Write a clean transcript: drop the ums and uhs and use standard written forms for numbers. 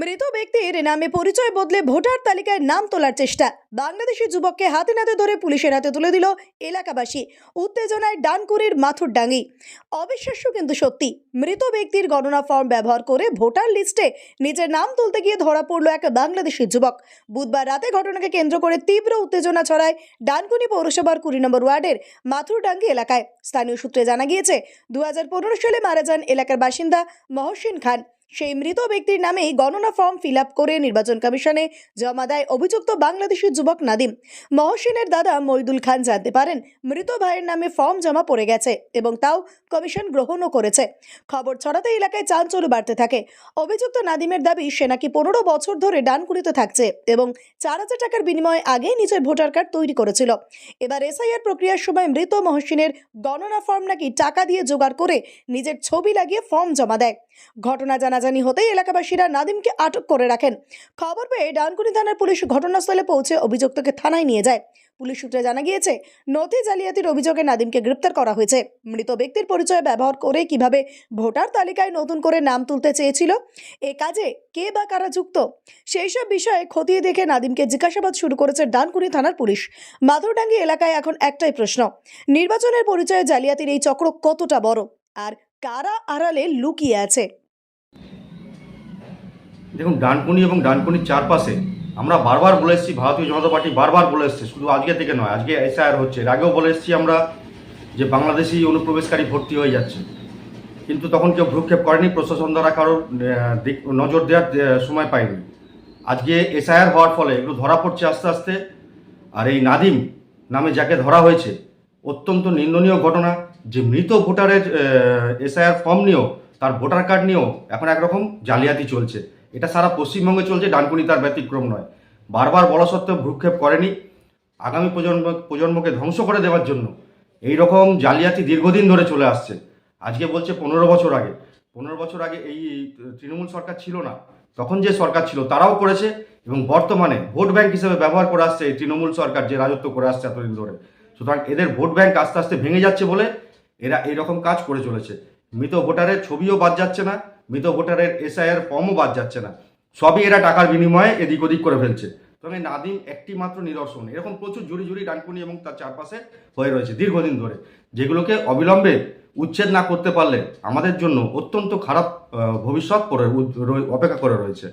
মৃত ব্যক্তির নামে পরিচয় বদলে ভোটার তালিকায় নাম তোলার চেষ্টা। বাংলাদেশি যুবককে হাতে নাতে ধরে পুলিশের হাতে তুলে দিল এলাকাবাসী। উত্তেজনায় ডানকুনির মাথুরডাঙ্গি। অবিশ্বাস্য কিন্তু সত্যি, মৃত ব্যক্তির গণনা ফর্ম ব্যবহার করে ভোটার লিস্টে নিজের নাম তুলতে গিয়ে ধরা পড়ল এক বাংলাদেশি যুবক। বুধবার রাতে ঘটনাকে কেন্দ্র করে তীব্র উত্তেজনা ছড়ায় ডানকুনি পৌরসভার 20 নম্বর ওয়ার্ডের মাথুরডাঙ্গি এলাকায়। স্থানীয় সূত্রে জানা গিয়েছে, 2015 সালে মারা যান এলাকার বাসিন্দা মহসিন খান। সেই মৃত ব্যক্তির নামেই গণনা ফর্ম ফিল আপ করে নির্বাচন কমিশনে জমা দেয় অভিযুক্ত বাংলাদেশি যুবক নাদিম। মহসিনের দাদা মইদুল খান জানতে পারেন মৃত ভাইয়ের নামে ফর্ম জমা পড়ে গেছে এবং তাও কমিশন গ্রহণও করেছে। খবর ছড়াতে এলাকায় চাঞ্চল্য বাড়তে থাকে। অভিযুক্ত নাদিমের দাবি, সে নাকি 15 বছর ধরে ডানকুনিতে থাকছে এবং 4,000 টাকার বিনিময়ে আগেই নিজের ভোটার কার্ড তৈরি করেছিল। এবার এসআইআর প্রক্রিয়ার সময় মৃত মহসিনের গণনা ফর্ম নাকি টাকা দিয়ে জোগাড় করে নিজের ছবি লাগিয়ে ফর্ম জমা দেয়। ঘটনা জানাজানি হতেই এলাকাবাসীরা নাদিমকে আটক করে রাখেন। খবর পেয়ে ডানকুনি থানার পুলিশ ঘটনাস্থলে পৌঁছে অভিযুক্তকে থানায় নিয়ে যায়। পুলিশ সূত্রে জানা গিয়েছে, নথি জালিয়াতির অভিযোগে নাদিমকে গ্রেপ্তার করা হয়েছে। মৃত ব্যক্তির পরিচয় ব্যবহার করে কিভাবে ভোটার তালিকায় নতুন করে নাম তুলতে চেয়েছিল, এ কাজে কে বা কারা যুক্ত, সেই সব বিষয়ে খতিয়ে দেখে নাদিমকে জিজ্ঞাসাবাদ শুরু করেছে ডানকুনি থানার পুলিশ। মাথুরডাঙ্গি এলাকায় এখন একটাই প্রশ্ন, নির্বাচনের পরিচয়ে জালিয়াতির এই চক্র কতটা বড় আর কারা আড়ালে লুকিয়ে আছে। দেখুন, ডানকুনি এবং ডানকুনির চারপাশে আমরা বারবার বলে এসেছি, ভারতীয় জনতা পার্টি বারবার বলে এসছে, শুধু আজকে থেকে নয়, আজকে এসআইআর হচ্ছে, এর আগেও বলে এসেছি আমরা যে বাংলাদেশি অনুপ্রবেশকারী ভর্তি হয়ে যাচ্ছে, কিন্তু তখন কেউ ভ্রুক্ষেপ করেনি, প্রশাসন দ্বারা কারোর নজর দেওয়ার সময় পায়নি। আজকে এসআইআর হওয়ার ফলে এগুলো ধরা পড়ছে আস্তে আস্তে। আর এই নাদিম নামে যাকে ধরা হয়েছে, অত্যন্ত নিন্দনীয় ঘটনা যে মৃত ভোটারের এসআইআর ফর্ম নিয়েও, তার ভোটার কার্ড নিয়েও এখন একরকম জালিয়াতি চলছে। এটা সারা পশ্চিমবঙ্গে চলছে, ডানকুনি তার ব্যতিক্রম নয়। বারবার বলা সত্ত্বেও ভ্রুক্ষেপ করেনি। আগামী প্রজন্মকে ধ্বংস করে দেওয়ার জন্য এই রকম জালিয়াতি দীর্ঘদিন ধরে চলে আসছে। আজকে বলছে 15 বছর আগে, 15 বছর আগে এই তৃণমূল সরকার ছিল না, তখন যে সরকার ছিল তারাও করেছে, এবং বর্তমানে ভোট ব্যাংক হিসেবে ব্যবহার করে আসছে এই তৃণমূল সরকার, যে রাজত্ব করে আসছে এতদিন ধরে। সুতরাং এদের ভোট ব্যাংক আস্তে আস্তে ভেঙে যাচ্ছে বলে এরা এইরকম কাজ করে চলেছে। মৃত ভোটারের ছবিও বাদ যাচ্ছে না, মৃত ভোটারের এসআইআর ফর্মও বাদ যাচ্ছে না, সবই এরা টাকার বিনিময়ে এদিক ওদিক করে ফেলছে। তবে নাদিম একটি মাত্র নিদর্শন। এরকম প্রচুর জুড়ি ডানকুনি এবং তার চারপাশে হয়ে রয়েছে দীর্ঘদিন ধরে, যেগুলোকে অবিলম্বে উচ্ছেদ না করতে পারলে আমাদের জন্য অত্যন্ত খারাপ ভবিষ্যৎ অপেক্ষা করে রয়েছে।